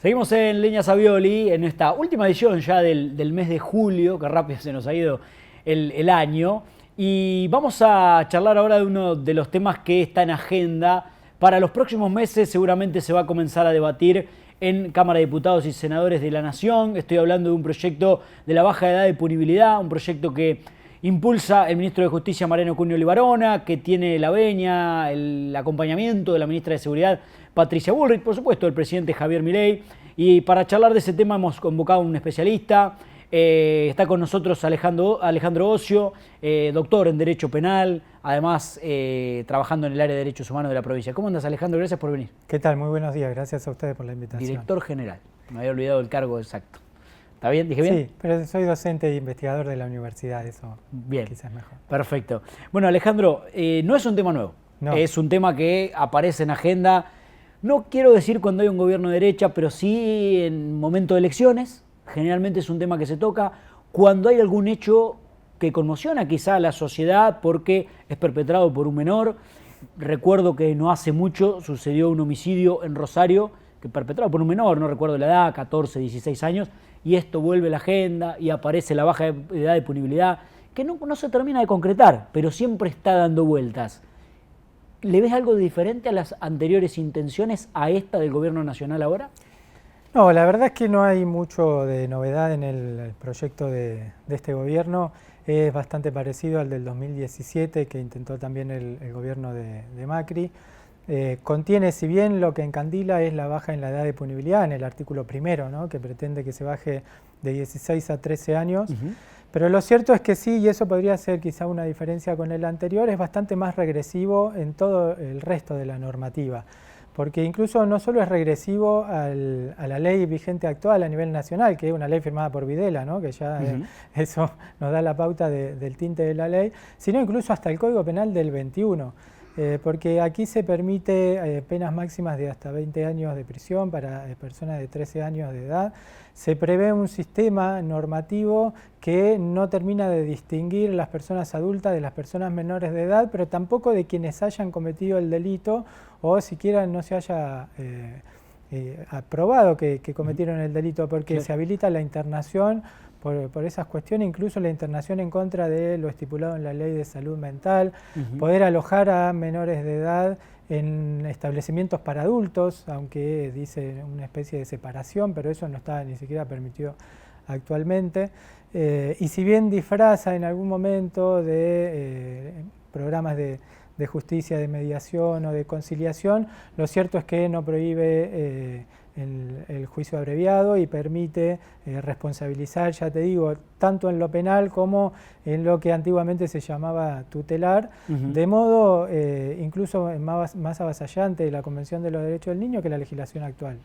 Seguimos en Leña Savioli, en esta última edición ya del mes de julio, que rápido se nos ha ido el año, y vamos a charlar ahora de uno de los temas que está en agenda. Para los próximos meses seguramente se va a comenzar a debatir en Cámara de Diputados y Senadores de la Nación. Estoy hablando de un proyecto de la baja edad de punibilidad, un proyecto que impulsa el ministro de Justicia Mariano Cunio Libarona, que tiene la venia, el acompañamiento de la ministra de Seguridad Patricia Bullrich, por supuesto el presidente Javier Milei. Y para charlar de ese tema hemos convocado a un especialista. Está con nosotros Alejandro Ocio, doctor en Derecho Penal, además trabajando en el área de Derechos Humanos de la provincia. ¿Cómo andas, Alejandro? Gracias por venir. ¿Qué tal? Muy buenos días. Gracias a ustedes por la invitación. Director general. Me había olvidado el cargo exacto. ¿Está bien? ¿Dije bien? Sí, pero soy docente e investigador de la universidad, eso bien. Quizás mejor. Perfecto. Bueno, Alejandro, no es un tema nuevo. No. Es un tema que aparece en agenda. No quiero decir cuando hay un gobierno de derecha, pero sí en momento de elecciones. Generalmente es un tema que se toca cuando hay algún hecho que conmociona quizá a la sociedad porque es perpetrado por un menor. Recuerdo que no hace mucho sucedió un homicidio en Rosario que perpetrado por un menor, no recuerdo la edad, 14, 16 años, y esto vuelve a la agenda y aparece la baja edad de punibilidad, que no se termina de concretar, pero siempre está dando vueltas. ¿Le ves algo diferente a las anteriores intenciones a esta del gobierno nacional ahora? No, la verdad es que no hay mucho de novedad en el proyecto de este gobierno. Es bastante parecido al del 2017 que intentó también el gobierno de Macri. Contiene, si bien lo que encandila es la baja en la edad de punibilidad, en el artículo primero, ¿no?, que pretende que se baje de 16 a 13 años. Pero lo cierto es que sí, y eso podría ser quizá una diferencia con el anterior, es bastante más regresivo en todo el resto de la normativa. Porque incluso no solo es regresivo a la ley vigente actual a nivel nacional, que es una ley firmada por Videla, ¿no?, que ya eso nos da la pauta del tinte de la ley, sino incluso hasta el Código Penal del 21. Porque aquí se permite penas máximas de hasta 20 años de prisión para personas de 13 años de edad. Se prevé un sistema normativo que no termina de distinguir las personas adultas de las personas menores de edad, pero tampoco de quienes hayan cometido el delito o siquiera no se haya aprobado que cometieron el delito, porque se habilita la internación por esas cuestiones, incluso la internación en contra de lo estipulado en la Ley de Salud Mental, poder alojar a menores de edad en establecimientos para adultos, aunque dice una especie de separación, pero eso no está ni siquiera permitido actualmente. Y si bien disfraza en algún momento de programas de justicia, de mediación o de conciliación, lo cierto es que no prohíbe el juicio abreviado y permite responsabilizar, ya te digo, tanto en lo penal como en lo que antiguamente se llamaba tutelar, de modo incluso más avasallante la Convención de los Derechos del Niño que la legislación actual.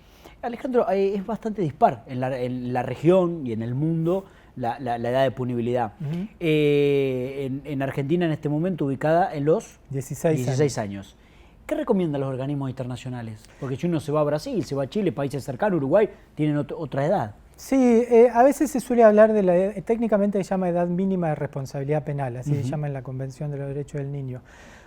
Alejandro, es bastante dispar en la región y en el mundo la edad de punibilidad. En Argentina en este momento ubicada en los 16 años. ¿Qué recomiendan los organismos internacionales? Porque si uno se va a Brasil, se va a Chile, países cercanos, Uruguay, tienen otra edad. Sí, a veces se suele hablar de la edad, técnicamente se llama edad mínima de responsabilidad penal, así se llama en la Convención de los Derechos del Niño,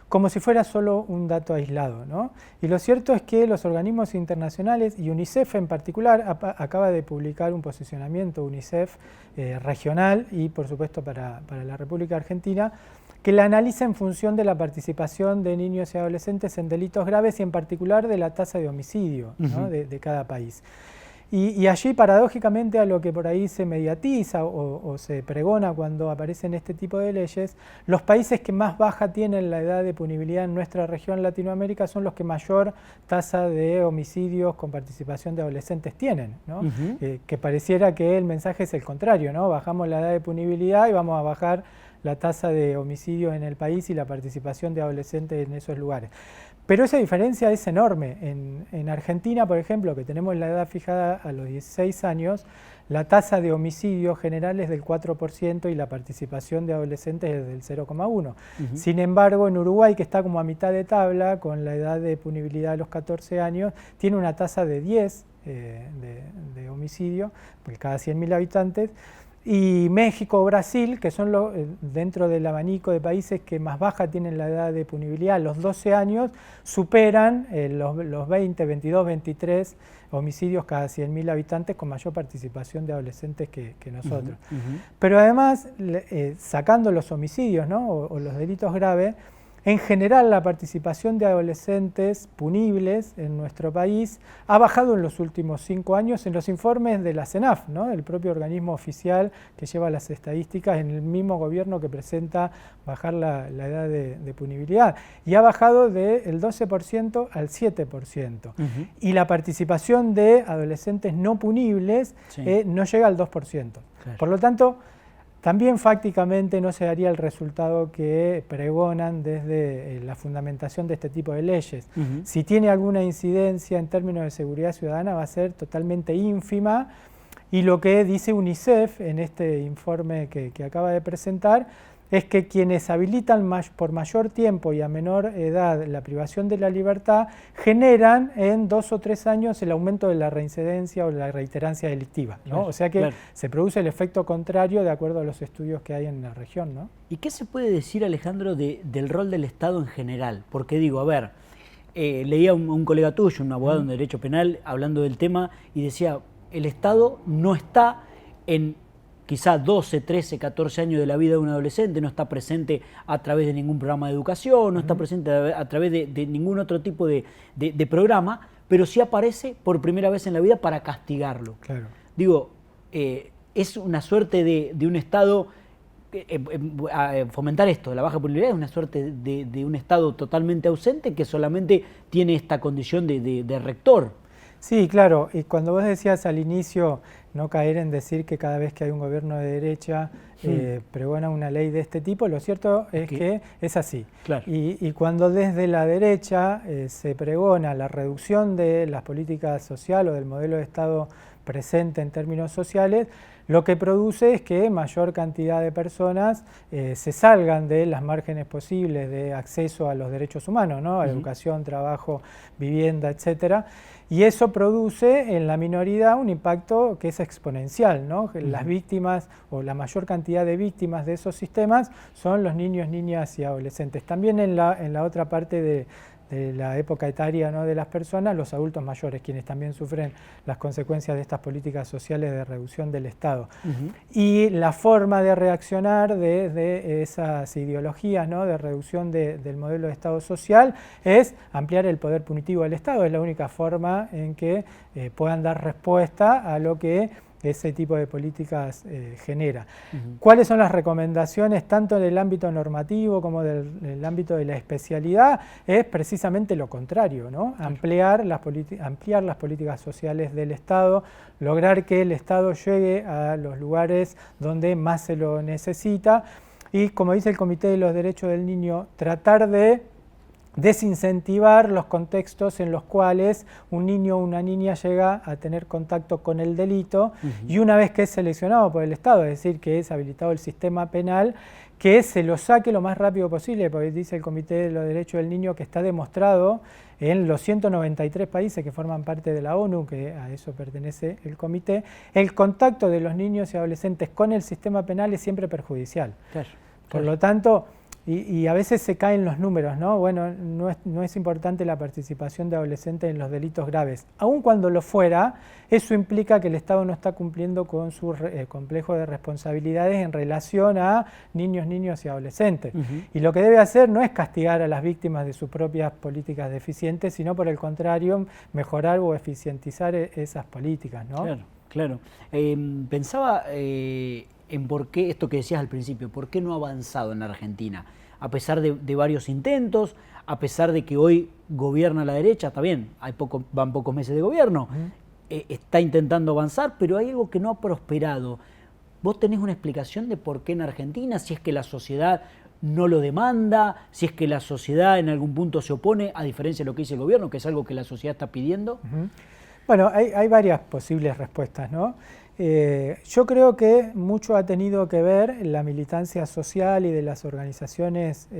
como si fuera solo un dato aislado, ¿no? Y lo cierto es que los organismos internacionales, y UNICEF en particular, acaba de publicar un posicionamiento UNICEF regional y por supuesto para la República Argentina, que la analiza en función de la participación de niños y adolescentes en delitos graves y en particular de la tasa de homicidio, ¿no?, de cada país. Y allí, paradójicamente, a lo que por ahí se mediatiza o se pregona cuando aparecen este tipo de leyes, los países que más baja tienen la edad de punibilidad en nuestra región Latinoamérica son los que mayor tasa de homicidios con participación de adolescentes tienen, ¿no? Que pareciera que el mensaje es el contrario, ¿no? Bajamos la edad de punibilidad y vamos a bajar la tasa de homicidios en el país y la participación de adolescentes en esos lugares. Pero esa diferencia es enorme. En Argentina, por ejemplo, que tenemos la edad fijada a los 16 años, la tasa de homicidios general es del 4% y la participación de adolescentes es del 0,1%. Sin embargo, en Uruguay, que está como a mitad de tabla, con la edad de punibilidad a los 14 años, tiene una tasa de 10 de homicidio por cada 100.000 habitantes, y México o Brasil, que son dentro del abanico de países que más baja tienen la edad de punibilidad, los 12 años, superan los 20, 22, 23 homicidios cada 100.000 habitantes, con mayor participación de adolescentes que nosotros. Pero además, sacando los homicidios, ¿no? o los delitos graves, en general la participación de adolescentes punibles en nuestro país ha bajado en los últimos 5 años en los informes de la CENAF, ¿no? El propio organismo oficial que lleva las estadísticas, en el mismo gobierno que presenta bajar la edad de punibilidad. Y ha bajado del 12% al 7%. Y la participación de adolescentes no punibles no llega al 2%. Claro. Por lo tanto, también fácticamente no se daría el resultado que pregonan desde la fundamentación de este tipo de leyes. Si tiene alguna incidencia en términos de seguridad ciudadana va a ser totalmente ínfima, y lo que dice UNICEF en este informe que acaba de presentar es que quienes habilitan por mayor tiempo y a menor edad la privación de la libertad generan en 2 o 3 años el aumento de la reincidencia o la reiterancia delictiva, ¿no? Claro, o sea que se produce el efecto contrario de acuerdo a los estudios que hay en la región, ¿no? ¿Y qué se puede decir, Alejandro, del rol del Estado en general? Porque digo, a ver, leía un colega tuyo, un abogado en Derecho Penal, hablando del tema y decía, el Estado no está en quizá 12, 13, 14 años de la vida de un adolescente, no está presente a través de ningún programa de educación, no está presente a través de ningún otro tipo de programa, pero sí aparece por primera vez en la vida para castigarlo. Claro. Digo, es una suerte de un Estado, fomentar esto, la baja punibilidad es una suerte de un Estado totalmente ausente que solamente tiene esta condición de rector. Sí, claro, y cuando vos decías al inicio no caer en decir que cada vez que hay un gobierno de derecha pregona una ley de este tipo, lo cierto es que es así. Claro. Y cuando desde la derecha se pregona la reducción de las políticas sociales o del modelo de Estado presente en términos sociales, lo que produce es que mayor cantidad de personas se salgan de las márgenes posibles de acceso a los derechos humanos, ¿no? A educación, trabajo, vivienda, etcétera. Y eso produce en la minoría un impacto que es exponencial, ¿no? Las víctimas o la mayor cantidad de víctimas de esos sistemas son los niños, niñas y adolescentes. También en la otra parte de la época etaria, ¿no?, de las personas, los adultos mayores, quienes también sufren las consecuencias de estas políticas sociales de reducción del Estado. Y la forma de reaccionar de esas ideologías, ¿no?, de reducción del modelo de Estado social es ampliar el poder punitivo del Estado. Es la única forma en que puedan dar respuesta a lo que ese tipo de políticas genera. ¿Cuáles son las recomendaciones tanto en el ámbito normativo como en el ámbito de la especialidad? Es precisamente lo contrario, ¿no? Ampliar las políticas sociales del Estado, lograr que el Estado llegue a los lugares donde más se lo necesita y, como dice el Comité de los Derechos del Niño, tratar de desincentivar los contextos en los cuales un niño o una niña llega a tener contacto con el delito y una vez que es seleccionado por el Estado, es decir, que es habilitado el sistema penal, que se lo saque lo más rápido posible, porque dice el Comité de los Derechos del Niño que está demostrado en los 193 países que forman parte de la ONU, que a eso pertenece el comité, el contacto de los niños y adolescentes con el sistema penal es siempre perjudicial. Claro. Por lo tanto, y a veces se caen los números, ¿no? Bueno, no es importante la participación de adolescentes en los delitos graves. Aun cuando lo fuera, eso implica que el Estado no está cumpliendo con su complejo de responsabilidades en relación a niños, niñas y adolescentes. Y lo que debe hacer no es castigar a las víctimas de sus propias políticas deficientes, sino por el contrario, mejorar o eficientizar esas políticas, ¿no? Claro, claro. Pensaba en por qué, esto que decías al principio, por qué no ha avanzado en la Argentina. A pesar de varios intentos, a pesar de que hoy gobierna la derecha, está bien, van pocos meses de gobierno, está intentando avanzar, pero hay algo que no ha prosperado. ¿Vos tenés una explicación de por qué en Argentina? Si es que la sociedad no lo demanda, si es que la sociedad en algún punto se opone, a diferencia de lo que dice el gobierno, que es algo que la sociedad está pidiendo. Bueno, hay varias posibles respuestas, ¿no? Yo creo que mucho ha tenido que ver la militancia social y de las organizaciones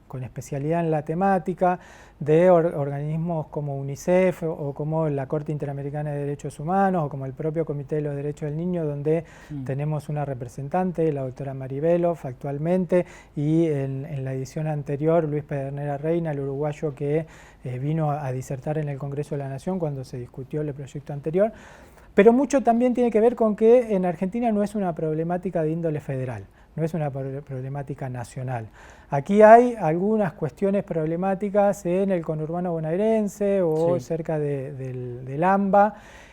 con especialidad en la temática, de organismos como UNICEF o como la Corte Interamericana de Derechos Humanos o como el propio Comité de los Derechos del Niño, donde tenemos una representante, la doctora Maribelov actualmente, y en la edición anterior Luis Pedernera Reina, el uruguayo que vino a disertar en el Congreso de la Nación cuando se discutió el proyecto anterior. Pero mucho también tiene que ver con que en Argentina no es una problemática de índole federal, no es una problemática nacional. Aquí hay algunas cuestiones problemáticas en el conurbano bonaerense o cerca del AMBA,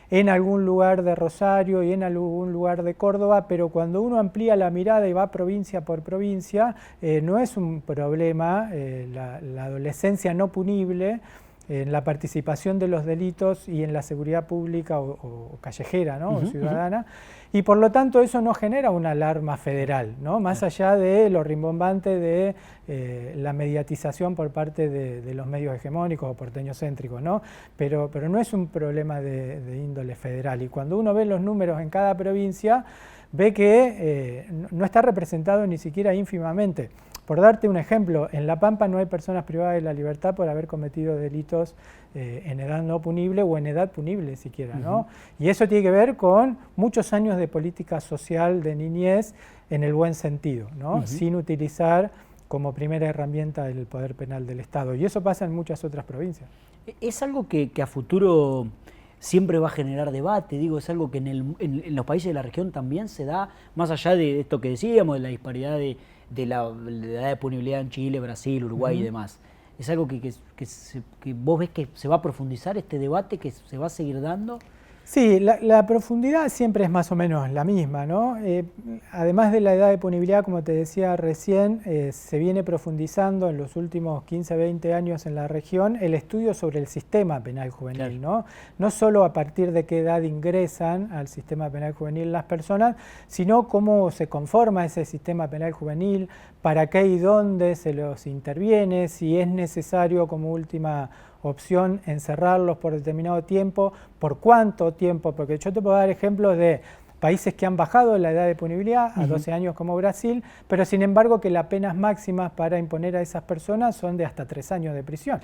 en algún lugar de Rosario y en algún lugar de Córdoba, pero cuando uno amplía la mirada y va provincia por provincia, no es un problema la adolescencia no punible en la participación de los delitos y en la seguridad pública o callejera, ¿no? O ciudadana, y por lo tanto eso no genera una alarma federal, ¿no? Más allá de lo rimbombante de la mediatización por parte de los medios hegemónicos o porteñocéntricos, ¿no? Pero no es un problema de índole federal, y cuando uno ve los números en cada provincia, ve que no está representado ni siquiera ínfimamente. Por darte un ejemplo, en La Pampa no hay personas privadas de la libertad por haber cometido delitos en edad no punible o en edad punible siquiera, ¿no? Y eso tiene que ver con muchos años de política social de niñez en el buen sentido, ¿no? Sin utilizar como primera herramienta el poder penal del Estado. Y eso pasa en muchas otras provincias. Es algo que a futuro siempre va a generar debate, digo, es algo que en los países de la región también se da, más allá de esto que decíamos, de la disparidad de la edad de punibilidad en Chile, Brasil, Uruguay y demás. ¿Es algo que vos ves que se va a profundizar este debate, que se va a seguir dando? Sí, la profundidad siempre es más o menos la misma, ¿no? Además de la edad de punibilidad, como te decía recién, se viene profundizando en los últimos 15, 20 años en la región el estudio sobre el sistema penal juvenil, ¿no? No solo a partir de qué edad ingresan al sistema penal juvenil las personas, sino cómo se conforma ese sistema penal juvenil, para qué y dónde se los interviene, si es necesario como última opción encerrarlos por determinado tiempo, por cuánto tiempo, porque yo te puedo dar ejemplos de países que han bajado la edad de punibilidad a 12 años como Brasil, pero sin embargo que las penas máximas para imponer a esas personas son de hasta 3 años de prisión.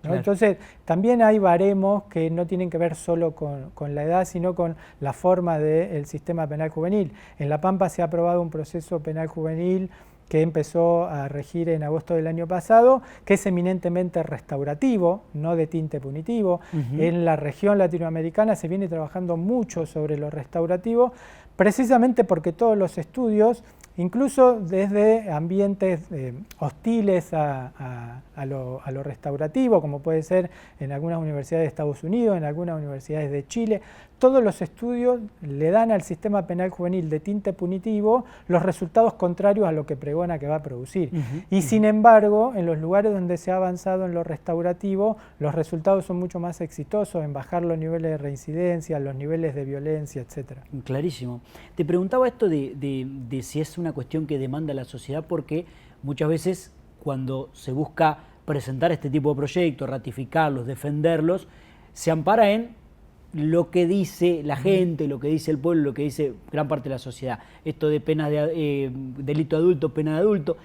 ¿No? Entonces también hay baremos que no tienen que ver solo con la edad, sino con la forma del sistema penal juvenil. En La Pampa se ha aprobado un proceso penal juvenil que empezó a regir en agosto del año pasado, que es eminentemente restaurativo, no de tinte punitivo. En la región latinoamericana se viene trabajando mucho sobre lo restaurativo, precisamente porque todos los estudios, incluso desde ambientes hostiles a lo restaurativo, como puede ser en algunas universidades de Estados Unidos, en algunas universidades de Chile, todos los estudios le dan al sistema penal juvenil de tinte punitivo los resultados contrarios a lo que pregona que va a producir. Y sin embargo, en los lugares donde se ha avanzado en lo restaurativo, los resultados son mucho más exitosos en bajar los niveles de reincidencia, los niveles de violencia, etc. Clarísimo. Te preguntaba esto de si es una cuestión que demanda la sociedad, porque muchas veces cuando se busca presentar este tipo de proyectos, ratificarlos, defenderlos, se ampara en lo que dice la gente, lo que dice el pueblo, lo que dice gran parte de la sociedad. Esto de pena de delito adulto, pena de adulto.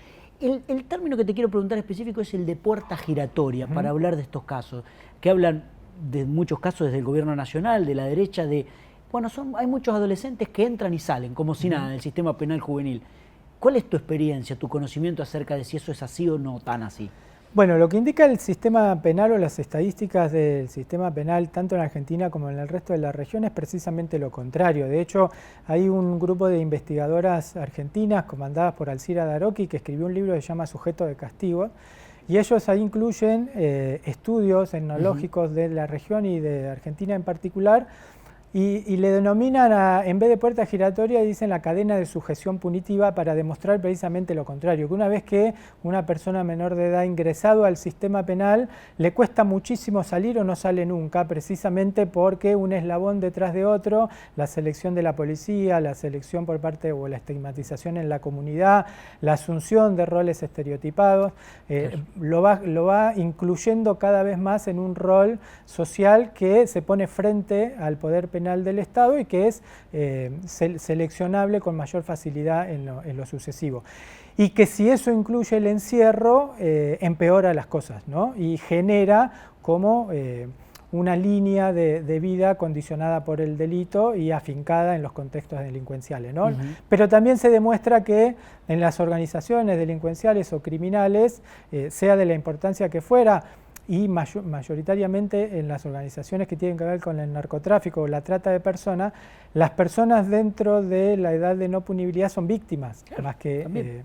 El término que te quiero preguntar específico es el de puerta giratoria, para hablar de estos casos, que hablan de muchos casos desde el gobierno nacional, de la derecha, bueno, hay muchos adolescentes que entran y salen, como si nada, del sistema penal juvenil. ¿Cuál es tu experiencia, tu conocimiento acerca de si eso es así o no tan así? Bueno, lo que indica el sistema penal o las estadísticas del sistema penal, tanto en Argentina como en el resto de la región, es precisamente lo contrario. De hecho, hay un grupo de investigadoras argentinas comandadas por Alcira Daroqui que escribió un libro que se llama Sujeto de Castigo, y ellos ahí incluyen estudios etnológicos de la región y de Argentina en particular, y le denominan, en vez de puerta giratoria, dicen la cadena de sujeción punitiva, para demostrar precisamente lo contrario, que una vez que una persona menor de edad ha ingresado al sistema penal, le cuesta muchísimo salir o no sale nunca, precisamente porque un eslabón detrás de otro, la selección de la policía, la selección por parte o la estigmatización en la comunidad, la asunción de roles estereotipados, lo va incluyendo cada vez más en un rol social que se pone frente al poder penal penal del Estado y que es seleccionable con mayor facilidad en lo sucesivo. Y que si eso incluye el encierro, empeora las cosas, ¿no? Y genera como una línea de vida condicionada por el delito y afincada en los contextos delincuenciales, ¿no? Pero también se demuestra que en las organizaciones delincuenciales o criminales, sea de la importancia que fuera, y mayoritariamente en las organizaciones que tienen que ver con el narcotráfico o la trata de personas, las personas dentro de la edad de no punibilidad son víctimas, más que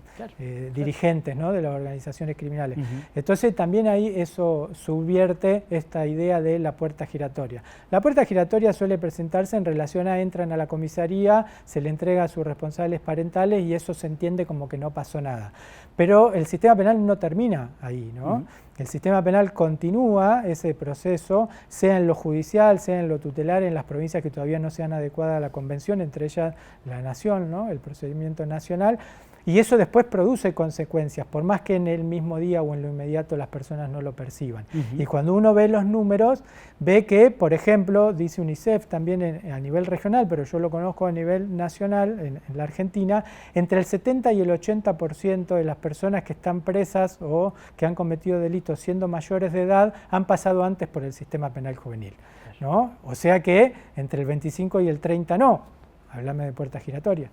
dirigentes, ¿no?, de las organizaciones criminales. Entonces también ahí eso subvierte esta idea de la puerta giratoria. La puerta giratoria suele presentarse en relación a entran a la comisaría, se le entrega a sus responsables parentales y eso se entiende como que no pasó nada. Pero el sistema penal no termina ahí, ¿no? El sistema penal continúa ese proceso, sea en lo judicial, sea en lo tutelar, en las provincias que todavía no sean adecuadas a la convención, entre ellas la nación, ¿no?, el procedimiento nacional, y eso después produce consecuencias, por más que en el mismo día o en lo inmediato las personas no lo perciban. Y cuando uno ve los números, ve que, por ejemplo, dice UNICEF también a nivel regional, pero yo lo conozco a nivel nacional, en la Argentina, entre el 70 y el 80% de las personas que están presas o que han cometido delitos siendo mayores de edad han pasado antes por el sistema penal juvenil, ¿no? O sea que entre el 25 y el 30 no. Háblame de puerta giratoria.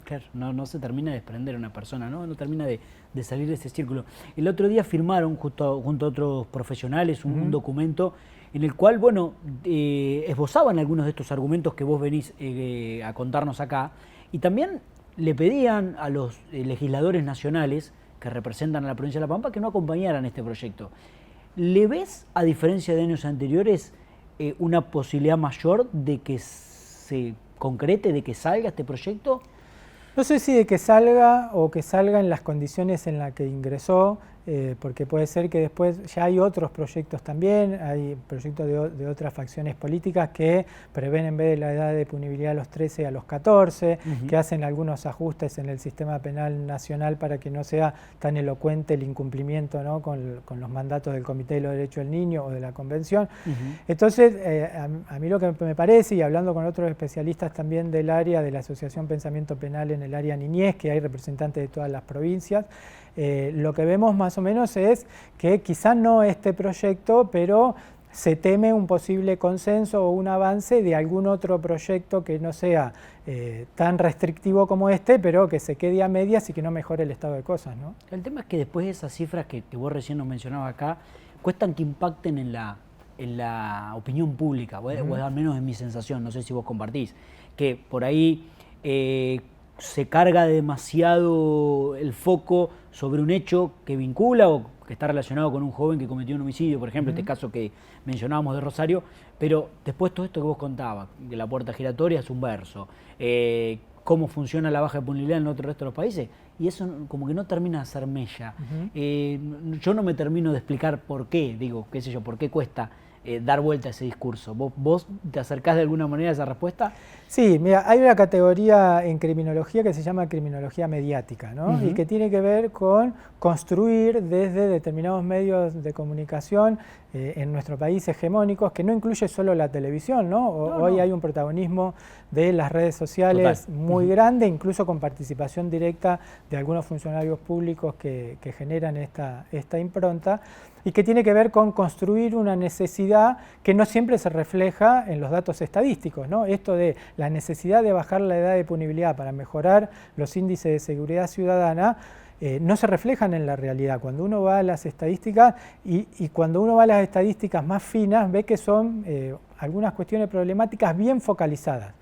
Claro, no se termina de desprender una persona, no termina de salir de ese círculo. El otro día firmaron junto a otros profesionales un documento en el cual, bueno, esbozaban algunos de estos argumentos que vos venís a contarnos acá, y también le pedían a los legisladores nacionales que representan a la provincia de La Pampa que no acompañaran este proyecto. ¿Le ves, a diferencia de años anteriores, una posibilidad mayor de que se concrete, de que salga este proyecto? No sé si de que salga o que salga en las condiciones en las que ingresó, porque puede ser que después ya hay otros proyectos también, hay proyectos de otras facciones políticas que prevén en vez de la edad de punibilidad a los 13 a los 14, que hacen algunos ajustes en el sistema penal nacional para que no sea tan elocuente el incumplimiento, ¿no?, con los mandatos del Comité de los Derechos del Niño o de la Convención. Entonces, a mí lo que me parece, y hablando con otros especialistas también del área de la Asociación Pensamiento Penal en el área niñez, que hay representantes de todas las provincias, lo que vemos más o menos es que quizás no este proyecto, pero se teme un posible consenso o un avance de algún otro proyecto que no sea tan restrictivo como este, pero que se quede a medias y que no mejore el estado de cosas, ¿no? El tema es que después de esas cifras que vos recién nos mencionabas acá, cuestan que impacten en la opinión pública, o al menos en mi sensación, no sé si vos compartís, que por ahí se carga demasiado el foco sobre un hecho que vincula o que está relacionado con un joven que cometió un homicidio, por ejemplo, este caso que mencionábamos de Rosario, pero después todo esto que vos contabas, de la puerta giratoria es un verso, cómo funciona la baja de punibilidad en el resto de los países, y eso como que no termina de hacer mella. Yo no me termino de explicar por qué, digo, qué sé yo, por qué cuesta dar vuelta a ese discurso. ¿Vos te acercás de alguna manera a esa respuesta? Sí, mira, hay una categoría en criminología que se llama criminología mediática, ¿no? Y que tiene que ver con construir desde determinados medios de comunicación en nuestro país hegemónicos, que no incluye solo la televisión, ¿no? Hoy hay un protagonismo de las redes sociales muy grande, incluso con participación directa de algunos funcionarios públicos que generan esta impronta, y que tiene que ver con construir una necesidad que no siempre se refleja en los datos estadísticos, ¿no? Esto de la necesidad de bajar la edad de punibilidad para mejorar los índices de seguridad ciudadana no se reflejan en la realidad. Cuando uno va a las estadísticas y cuando uno va a las estadísticas más finas, ve que son algunas cuestiones problemáticas bien focalizadas.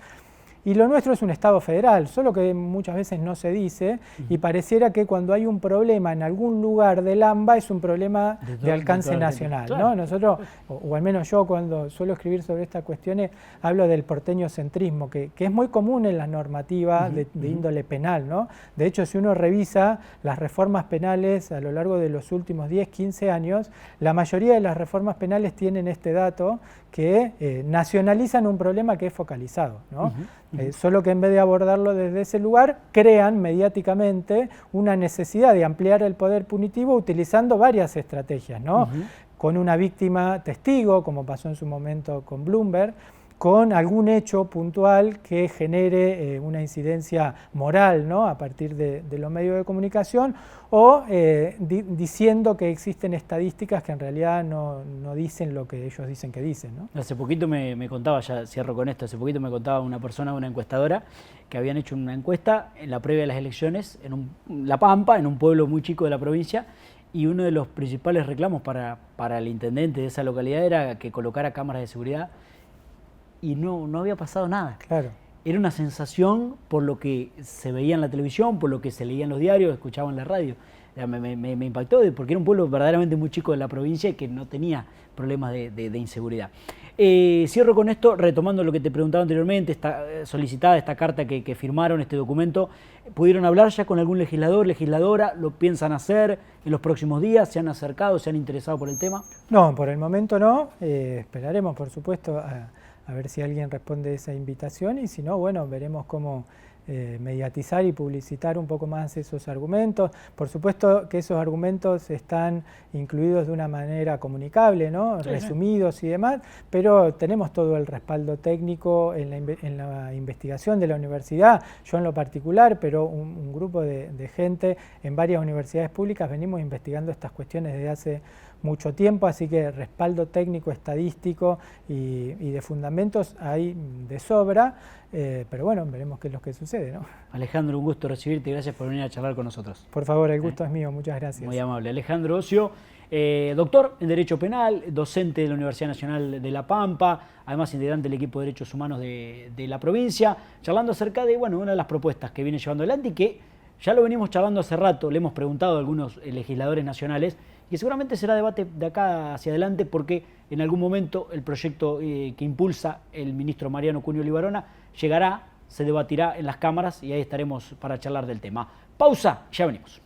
Y lo nuestro es un Estado federal, solo que muchas veces no se dice, y pareciera que cuando hay un problema en algún lugar del AMBA es un problema de alcance nacional, ¿no? Nosotros, o al menos yo cuando suelo escribir sobre estas cuestiones, hablo del porteñocentrismo, que es muy común en la normativa de índole penal, ¿no? De hecho, si uno revisa las reformas penales a lo largo de los últimos 10, 15 años, la mayoría de las reformas penales tienen este dato que nacionalizan un problema que es focalizado, ¿no? Solo que en vez de abordarlo desde ese lugar, crean mediáticamente una necesidad de ampliar el poder punitivo utilizando varias estrategias, ¿no? Con una víctima testigo, como pasó en su momento con Bloomberg, con algún hecho puntual que genere una incidencia moral, ¿no?, a partir de los medios de comunicación, o diciendo que existen estadísticas que en realidad no dicen lo que ellos dicen que dicen, ¿no? Hace poquito me contaba, ya cierro con esto, hace poquito me contaba una persona, una encuestadora, que habían hecho una encuesta en la previa de las elecciones en La Pampa, en un pueblo muy chico de la provincia, y uno de los principales reclamos para el intendente de esa localidad era que colocara cámaras de seguridad, y no había pasado nada. Claro. Era una sensación por lo que se veía en la televisión, por lo que se leía en los diarios, escuchaba en la radio. Me impactó porque era un pueblo verdaderamente muy chico de la provincia y que no tenía problemas de inseguridad. Cierro con esto, retomando lo que te preguntaba anteriormente, está solicitada esta carta que firmaron, este documento. ¿Pudieron hablar ya con algún legislador, legisladora? ¿Lo piensan hacer en los próximos días? ¿Se han acercado, se han interesado por el tema? No, por el momento no. Esperaremos, por supuesto, a ver si alguien responde a esa invitación, y si no, bueno, veremos cómo mediatizar y publicitar un poco más esos argumentos. Por supuesto que esos argumentos están incluidos de una manera comunicable, ¿no?, sí, resumidos y demás, pero tenemos todo el respaldo técnico en la investigación de la universidad, yo en lo particular, pero un grupo de gente en varias universidades públicas venimos investigando estas cuestiones desde hace mucho tiempo, así que respaldo técnico, estadístico y de fundamentos hay de sobra, pero bueno, veremos qué es lo que sucede, ¿no? Alejandro, un gusto recibirte, gracias por venir a charlar con nosotros. Por favor, el gusto es mío, muchas gracias. Muy amable. Alejandro Ocio, doctor en Derecho Penal, docente de la Universidad Nacional de La Pampa, además integrante del equipo de Derechos Humanos de la provincia, charlando acerca de una de las propuestas que viene llevando adelante y que ya lo venimos charlando hace rato, le hemos preguntado a algunos legisladores nacionales, y seguramente será debate de acá hacia adelante porque en algún momento el proyecto que impulsa el ministro Mariano Cunio Libarona llegará, se debatirá en las cámaras y ahí estaremos para charlar del tema. Pausa, ya venimos.